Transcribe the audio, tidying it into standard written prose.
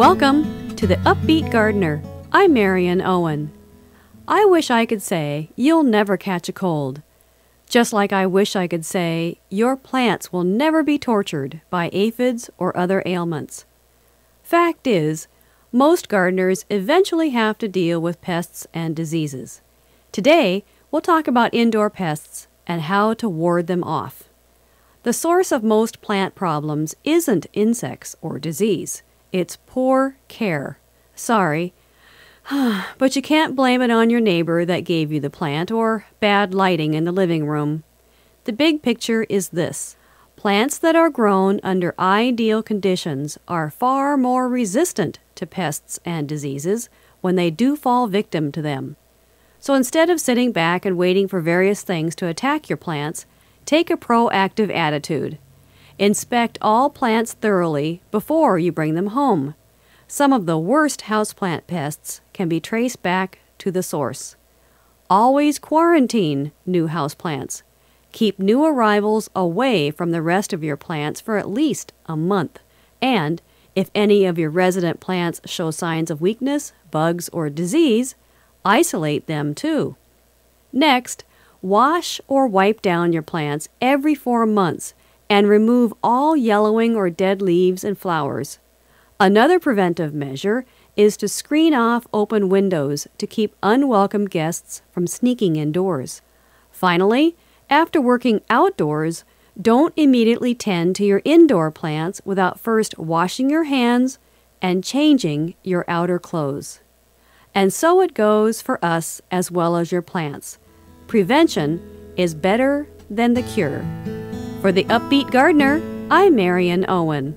Welcome to the UpBeet Gardener. I'm Marion Owen. I wish I could say you'll never catch a cold. Just like I wish I could say your plants will never be tortured by aphids or other ailments. Fact is, most gardeners eventually have to deal with pests and diseases. Today, we'll talk about indoor pests and how to ward them off. The source of most plant problems isn't insects or disease. It's poor care. Sorry, but you can't blame it on your neighbor that gave you the plant or bad lighting in the living room. The big picture is this. Plants that are grown under ideal conditions are far more resistant to pests and diseases when they do fall victim to them. So instead of sitting back and waiting for various things to attack your plants, take a proactive attitude. Inspect all plants thoroughly before you bring them home. Some of the worst houseplant pests can be traced back to the source. Always quarantine new houseplants. Keep new arrivals away from the rest of your plants for at least a month. And if any of your resident plants show signs of weakness, bugs, or disease, isolate them too. Next, wash or wipe down your plants every 4 months and remove all yellowing or dead leaves and flowers. Another preventive measure is to screen off open windows to keep unwelcome guests from sneaking indoors. Finally, after working outdoors, don't immediately tend to your indoor plants without first washing your hands and changing your outer clothes. And so it goes for us as well as your plants. Prevention is better than the cure. For the UpBeet Gardener, I'm Marion Owen.